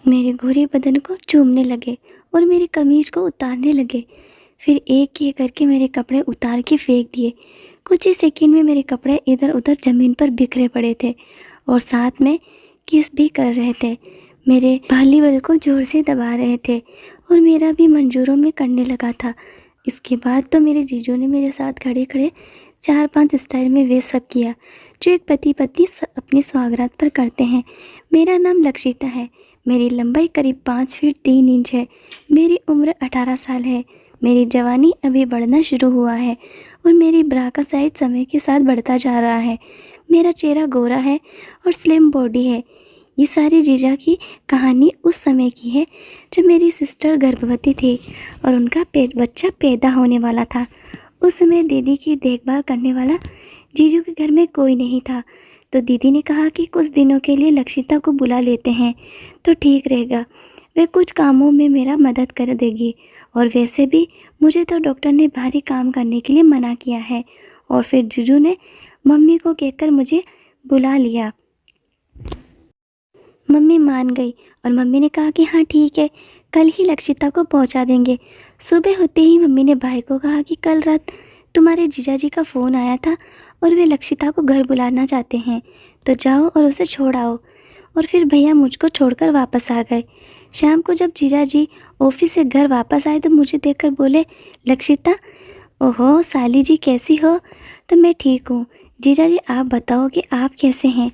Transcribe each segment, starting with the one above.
मेरे गोरे बदन को चूमने लगे और मेरी कमीज को उतारने लगे। फिर एक एक करके मेरे कपड़े उतार के फेंक दिए। कुछ ही सेकंड में मेरे कपड़े इधर उधर ज़मीन पर बिखरे पड़े थे और साथ में किस भी कर रहे थे। मेरे बाली बल को ज़ोर से दबा रहे थे और मेरा भी मंजूरों में करने लगा था। इसके बाद तो मेरे जीजू ने मेरे साथ खड़े खड़े 4-5 स्टाइल में वे सब किया जो एक पति पत्नी अपनी सौगात पर करते हैं। मेरा नाम लक्षिता है। मेरी लंबाई करीब 5 फीट 3 इंच है। मेरी उम्र 18 साल है। मेरी जवानी अभी बढ़ना शुरू हुआ है और मेरी ब्रा का साइज समय के साथ बढ़ता जा रहा है। मेरा चेहरा गोरा है और स्लिम बॉडी है। ये सारी जीजा की कहानी उस समय की है जब मेरी सिस्टर गर्भवती थी और उनका बच्चा पैदा होने वाला था। उस समय दीदी की देखभाल करने वाला जीजू के घर में कोई नहीं था, तो दीदी ने कहा कि कुछ दिनों के लिए लक्षिता को बुला लेते हैं तो ठीक रहेगा। वे कुछ कामों में मेरा मदद कर देगी और वैसे भी मुझे तो डॉक्टर ने भारी काम करने के लिए मना किया है। और फिर जीजू ने मम्मी को कहकर मुझे बुला लिया। मम्मी मान गई और मम्मी ने कहा कि हाँ ठीक है, कल ही लक्षिता को पहुंचा देंगे। सुबह होते ही मम्मी ने भाई को कहा कि कल रात तुम्हारे जीजा जी का फ़ोन आया था और वे लक्षिता को घर बुलाना चाहते हैं, तो जाओ और उसे छोड़ आओ। और फिर भैया मुझको छोड़कर वापस आ गए। शाम को जब जीजा जी ऑफिस से घर वापस आए तो मुझे देखकर बोले, लक्षिता, ओहो साली जी कैसी हो? तो मैं ठीक हूँ। जीजा जी आप बताओ कि आप कैसे हैं?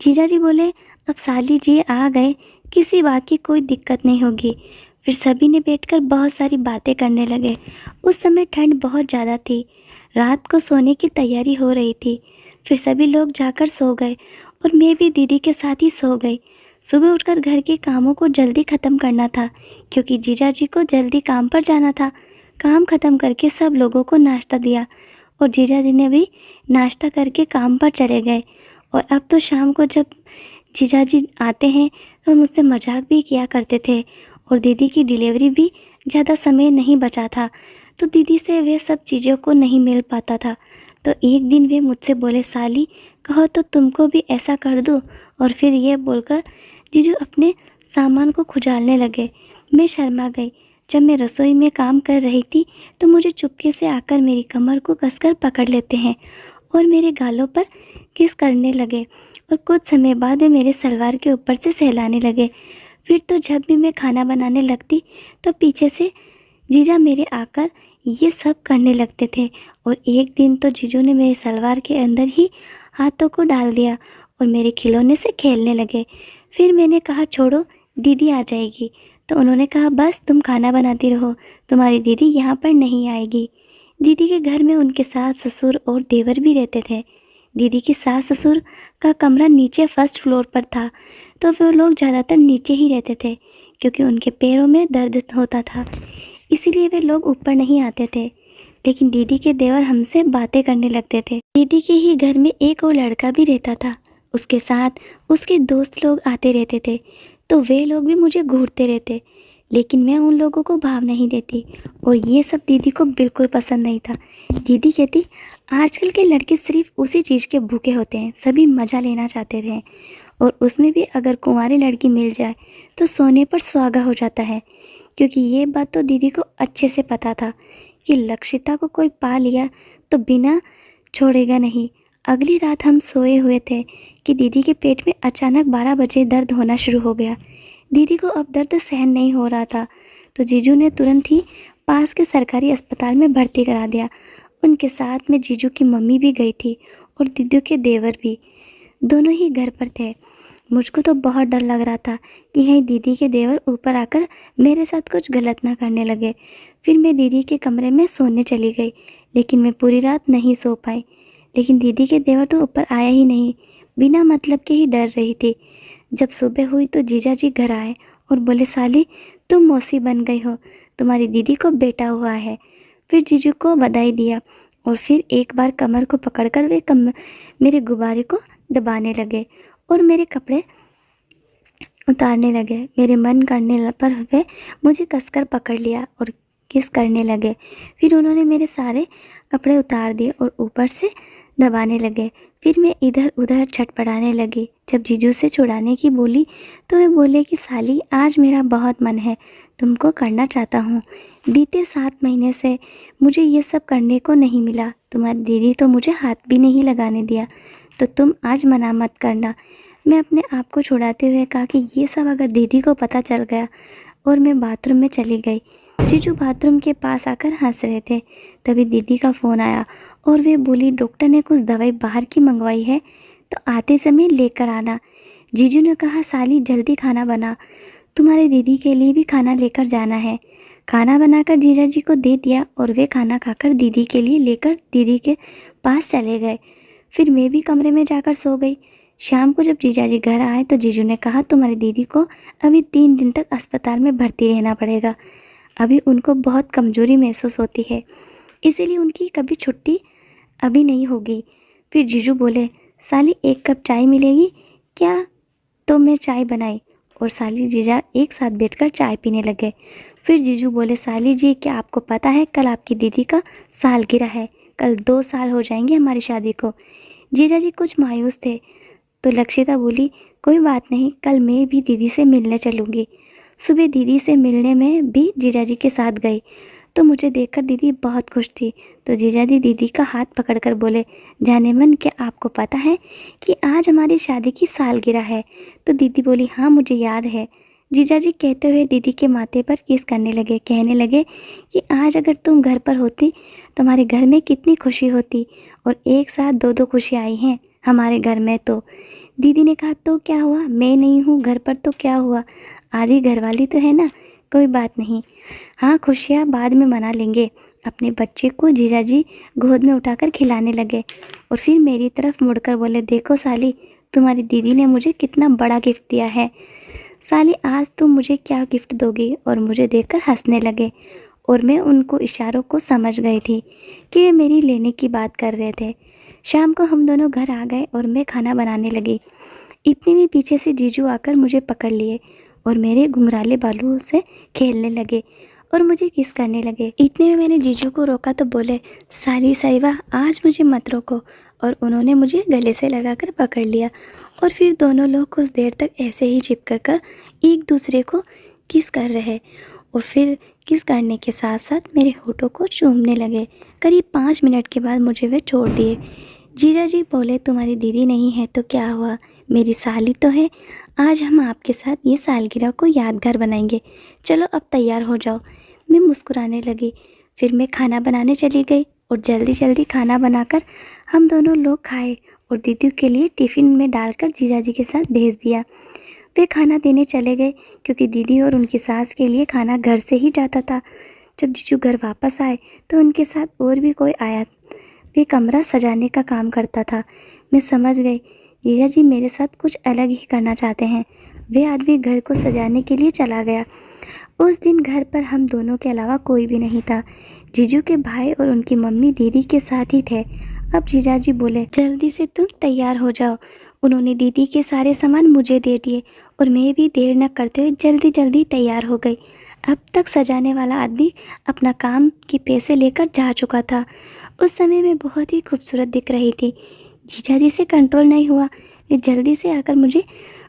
जीजा जी बोले, अब साली जी आ गए, किसी बात की कोई दिक्कत नहीं होगी। फिर सभी ने बैठकर बहुत सारी बातें करने लगे। उस समय ठंड बहुत ज़्यादा थी। रात को सोने की तैयारी हो रही थी। फिर सभी लोग जाकर सो गए और मैं भी दीदी के साथ ही सो गई। सुबह उठकर घर के कामों को जल्दी ख़त्म करना था क्योंकि जीजा जी को जल्दी काम पर जाना था। काम ख़त्म करके सब लोगों को नाश्ता दिया और जीजा जी ने भी नाश्ता करके काम पर चले गए। और अब तो शाम को जब जीजा जी आते हैं तो मुझसे मजाक भी किया करते थे और दीदी की डिलीवरी भी ज़्यादा समय नहीं बचा था, तो दीदी से वे सब चीज़ों को नहीं मिल पाता था। तो एक दिन वे मुझसे बोले, साली कहो तो तुमको भी ऐसा कर दो। और फिर ये बोलकर जीजू अपने सामान को खुजालने लगे। मैं शर्मा गई। जब मैं रसोई में काम कर रही थी तो मुझे चुपके से आकर मेरी कमर को कसकर पकड़ लेते हैं और मेरे गालों पर किस करने लगे और कुछ समय बाद वे मेरे सलवार के ऊपर से सहलाने लगे। फिर तो जब भी मैं खाना बनाने लगती तो पीछे से जीजा मेरे आकर ये सब करने लगते थे। और एक दिन तो जीजू ने मेरे सलवार के अंदर ही हाथों को डाल दिया और मेरे खिलौने से खेलने लगे। फिर मैंने कहा छोड़ो, दीदी आ जाएगी, तो उन्होंने कहा बस तुम खाना बनाती रहो, तुम्हारी दीदी यहाँ पर नहीं आएगी। दीदी के घर में उनके सास ससुर और देवर भी रहते थे। दीदी की सास ससुर का कमरा नीचे फर्स्ट फ्लोर पर था, तो वे लोग ज़्यादातर नीचे ही रहते थे क्योंकि उनके पैरों में दर्द होता था, इसीलिए वे लोग ऊपर नहीं आते थे। लेकिन दीदी के देवर हमसे बातें करने लगते थे। दीदी के ही घर में एक और लड़का भी रहता था, उसके साथ उसके दोस्त लोग आते रहते थे, तो वे लोग भी मुझे घूरते रहते, लेकिन मैं उन लोगों को भाव नहीं देती और ये सब दीदी को बिल्कुल पसंद नहीं था। दीदी कहती, आजकल के लड़के सिर्फ उसी चीज़ के भूखे होते हैं, सभी मज़ा लेना चाहते थे और उसमें भी अगर कुंवारी लड़की मिल जाए तो सोने पर सुहागा हो जाता है। क्योंकि ये बात तो दीदी को अच्छे से पता था कि लक्षिता को कोई पा लिया तो बिना छोड़ेगा नहीं। अगली रात हम सोए हुए थे कि दीदी के पेट में अचानक 12 बजे दर्द होना शुरू हो गया। दीदी को अब दर्द सहन नहीं हो रहा था, तो जीजू ने तुरंत ही पास के सरकारी अस्पताल में भर्ती करा दिया। उनके साथ में जीजू की मम्मी भी गई थी और दीदी के देवर भी, दोनों ही घर पर थे। मुझको तो बहुत डर लग रहा था कि कहीं दीदी के देवर ऊपर आकर मेरे साथ कुछ गलत ना करने लगे। फिर मैं दीदी के कमरे में सोने चली गई, लेकिन मैं पूरी रात नहीं सो पाई। लेकिन दीदी के देवर तो ऊपर आया ही नहीं, बिना मतलब के ही डर रही थी। जब सुबह हुई तो जीजा जी घर आए और बोले, साली तुम मौसी बन गई हो, तुम्हारी दीदी को बेटा हुआ है। फिर जीजू को बधाई दिया और फिर एक बार कमर को पकड़कर वे मेरे गुब्बारे को दबाने लगे और मेरे कपड़े उतारने लगे। मेरे मन करने पर वे मुझे कसकर पकड़ लिया और किस करने लगे। फिर उन्होंने मेरे सारे कपड़े उतार दिए और ऊपर से दबाने लगे। फिर मैं इधर उधर छटपटाने लगी। जब जीजू से छुड़ाने की बोली तो वे बोले कि साली आज मेरा बहुत मन है, तुमको करना चाहता हूँ। बीते 7 महीने से मुझे ये सब करने को नहीं मिला। तुम्हारी दीदी तो मुझे हाथ भी नहीं लगाने दिया, तो तुम आज मना मत करना। मैं अपने आप को छुड़ाते हुए कहा कि ये सब अगर दीदी को पता चल गया, और मैं बाथरूम में चली गई। जीजू बाथरूम के पास आकर हंस रहे थे। तभी दीदी का फ़ोन आया और वे बोली डॉक्टर ने कुछ दवाई बाहर की मंगवाई है, तो आते समय लेकर आना। जीजू ने कहा साली जल्दी खाना बना, तुम्हारी दीदी के लिए भी खाना लेकर जाना है। खाना बनाकर जीजा जी को दे दिया और वे खाना खाकर दीदी के लिए लेकर दीदी के पास चले गए। फिर मैं भी कमरे में जाकर सो गई। शाम को जब जीजा जी घर आए तो जीजू ने कहा तुम्हारी दीदी को अभी 3 दिन तक अस्पताल में भर्ती रहना पड़ेगा। अभी उनको बहुत कमज़ोरी महसूस होती है, इसीलिए उनकी कभी छुट्टी अभी नहीं होगी। फिर जीजू बोले साली 1 कप चाय मिलेगी क्या? तो मैं चाय बनाई और साली जीजा एक साथ बैठकर चाय पीने लगे। फिर जीजू बोले साली जी क्या आपको पता है कल आपकी दीदी का सालगिरह है, कल 2 साल हो जाएंगे हमारी शादी को। जीजा जी कुछ मायूस थे तो लक्षिता बोली कोई बात नहीं, कल मैं भी दीदी से मिलने चलूँगी। सुबह दीदी से मिलने में भी जीजा जी के साथ गई तो मुझे देखकर दीदी बहुत खुश थी। तो जीजा जी दीदी का हाथ पकड़कर बोले जाने मन क्या आपको पता है कि आज हमारी शादी की सालगिरह है? तो दीदी बोली हाँ मुझे याद है। जीजा जी कहते हुए दीदी के माथे पर किस करने लगे, कहने लगे कि आज अगर तुम घर पर होती तो हमारे घर में कितनी खुशी होती, और एक साथ 2-2 खुशी आई हैं हमारे घर में। तो दीदी ने कहा तो क्या हुआ, मैं नहीं हूँ घर पर तो क्या हुआ, आधी घरवाली तो है ना, कोई बात नहीं, हाँ खुशियाँ बाद में मना लेंगे। अपने बच्चे को जीजाजी गोद में उठाकर खिलाने लगे और फिर मेरी तरफ मुड़कर बोले देखो साली तुम्हारी दीदी ने मुझे कितना बड़ा गिफ्ट दिया है। साली आज तुम मुझे क्या गिफ्ट दोगी? और मुझे देखकर हंसने लगे और मैं उनको इशारों को समझ गई थी कि वे मेरी लेने की बात कर रहे थे। शाम को हम दोनों घर आ गए और मैं खाना बनाने लगी। इतने में पीछे से जीजू आकर मुझे पकड़ लिए और मेरे घुंघराले बालों से खेलने लगे और मुझे किस करने लगे। इतने में मैंने जीजू को रोका तो बोले साली साहिबा आज मुझे मत रोको, और उन्होंने मुझे गले से लगाकर पकड़ लिया और फिर दोनों लोग कुछ देर तक ऐसे ही चिपक कर एक दूसरे को किस कर रहे और फिर किस करने के साथ साथ मेरे होठों को चूमने लगे। करीब 5 मिनट के बाद मुझे वे छोड़ दिए। जीजा जी बोले तुम्हारी दीदी नहीं है तो क्या हुआ, मेरी साली तो है, आज हम आपके साथ ये सालगिरह को यादगार बनाएंगे, चलो अब तैयार हो जाओ। मैं मुस्कुराने लगी। फिर मैं खाना बनाने चली गई और जल्दी जल्दी खाना बनाकर हम दोनों लोग खाए और दीदी के लिए टिफ़िन में डालकर जीजा जी के साथ भेज दिया। वे खाना देने चले गए क्योंकि दीदी और उनकी सास के लिए खाना घर से ही जाता था। जब जीजू घर वापस आए तो उनके साथ और भी कोई आया। वे कमरा सजाने का काम करता था। मैं समझ गई जीजा जी मेरे साथ कुछ अलग ही करना चाहते हैं। वे आदमी घर को सजाने के लिए चला गया। उस दिन घर पर हम दोनों के अलावा कोई भी नहीं था। जीजू के भाई और उनकी मम्मी दीदी के साथ ही थे। अब जीजा जी बोले जल्दी से तुम तैयार हो जाओ। उन्होंने दीदी के सारे सामान मुझे दे दिए और मैं भी देर न करते हुए जल्दी जल्दी तैयार हो गई। अब तक सजाने वाला आदमी अपना काम के पैसे लेकर जा चुका था। उस समय मैं बहुत ही खूबसूरत दिख रही थी। जीजा जी से कंट्रोल नहीं हुआ, वे जल्दी से आकर मुझे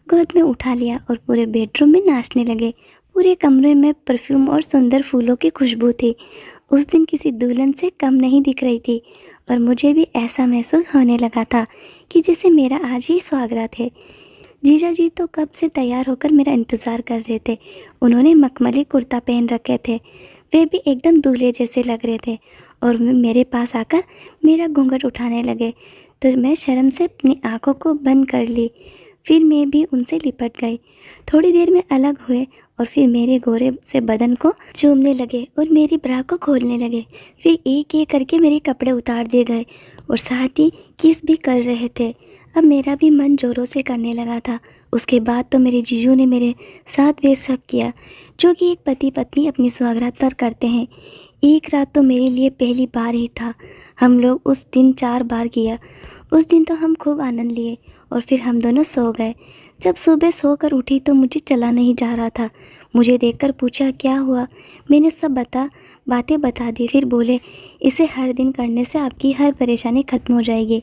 गोद में उठा लिया और पूरे बेडरूम में नाचने लगे। पूरे कमरे में परफ्यूम और सुंदर फूलों की खुशबू थी। उस दिन किसी दुल्हन से कम नहीं दिख रही थी और मुझे भी ऐसा महसूस होने लगा था कि जैसे मेरा आज ही स्वागत है। जीजा जी तो कब से तैयार होकर मेरा इंतज़ार कर रहे थे। उन्होंने मखमली कुर्ता पहन रखे थे, वे भी एकदम दूल्हे जैसे लग रहे थे और मेरे पास आकर मेरा घूंघट उठाने लगे तो मैं शर्म से अपनी आंखों को बंद कर ली। फिर मैं भी उनसे लिपट गई। थोड़ी देर में अलग हुए और फिर मेरे गोरे से बदन को चूमने लगे और मेरी ब्रा को खोलने लगे। फिर एक एक करके मेरे कपड़े उतार दिए गए और साथ ही किस भी कर रहे थे। अब मेरा भी मन ज़ोरों से करने लगा था। उसके बाद तो मेरे जीजू ने मेरे साथ वे सब किया जो कि एक पति पत्नी अपनी सुहागरात पर करते हैं। एक रात तो मेरे लिए पहली बार ही था। हम लोग उस दिन 4 बार किया। उस दिन तो हम खूब आनंद लिए और फिर हम दोनों सो गए। जब सुबह सोकर उठी तो मुझे चला नहीं जा रहा था। मुझे देखकर पूछा क्या हुआ। मैंने सब बातें बता दी। फिर बोले इसे हर दिन करने से आपकी हर परेशानी ख़त्म हो जाएगी।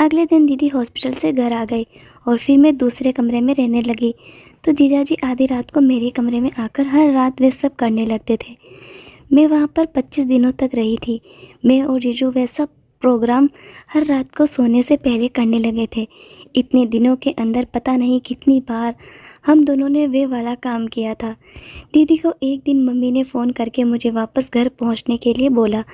अगले दिन दीदी हॉस्पिटल से घर आ गई और फिर मैं दूसरे कमरे में रहने लगी। तो जीजाजी आधी रात को मेरे कमरे में आकर हर रात वे सब करने लगते थे। मैं वहाँ पर 25 दिनों तक रही थी। मैं और जीजू वैसा प्रोग्राम हर रात को सोने से पहले करने लगे थे। इतने दिनों के अंदर पता नहीं कितनी बार हम दोनों ने वे वाला काम किया था। दीदी को एक दिन मम्मी ने फ़ोन करके मुझे वापस घर पहुँचने के लिए बोला।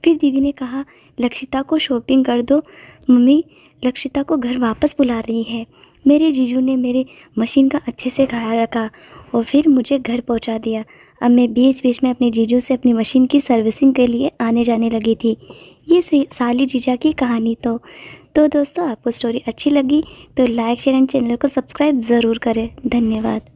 फिर दीदी ने कहा, लक्षिता को शॉपिंग कर दो, मम्मी लक्षिता को घर वापस बुला रही है। मेरे जीजू ने मेरे मशीन का अच्छे से ख्याल रखा और फिर मुझे घर पहुंचा दिया। अब मैं बीच बीच में अपने जीजू से अपनी मशीन की सर्विसिंग के लिए आने जाने लगी थी। ये साली जीजा की कहानी। तो दोस्तों, आपको स्टोरी अच्छी लगी तो लाइक शेयर एंड चैनल को सब्सक्राइब ज़रूर करें। धन्यवाद।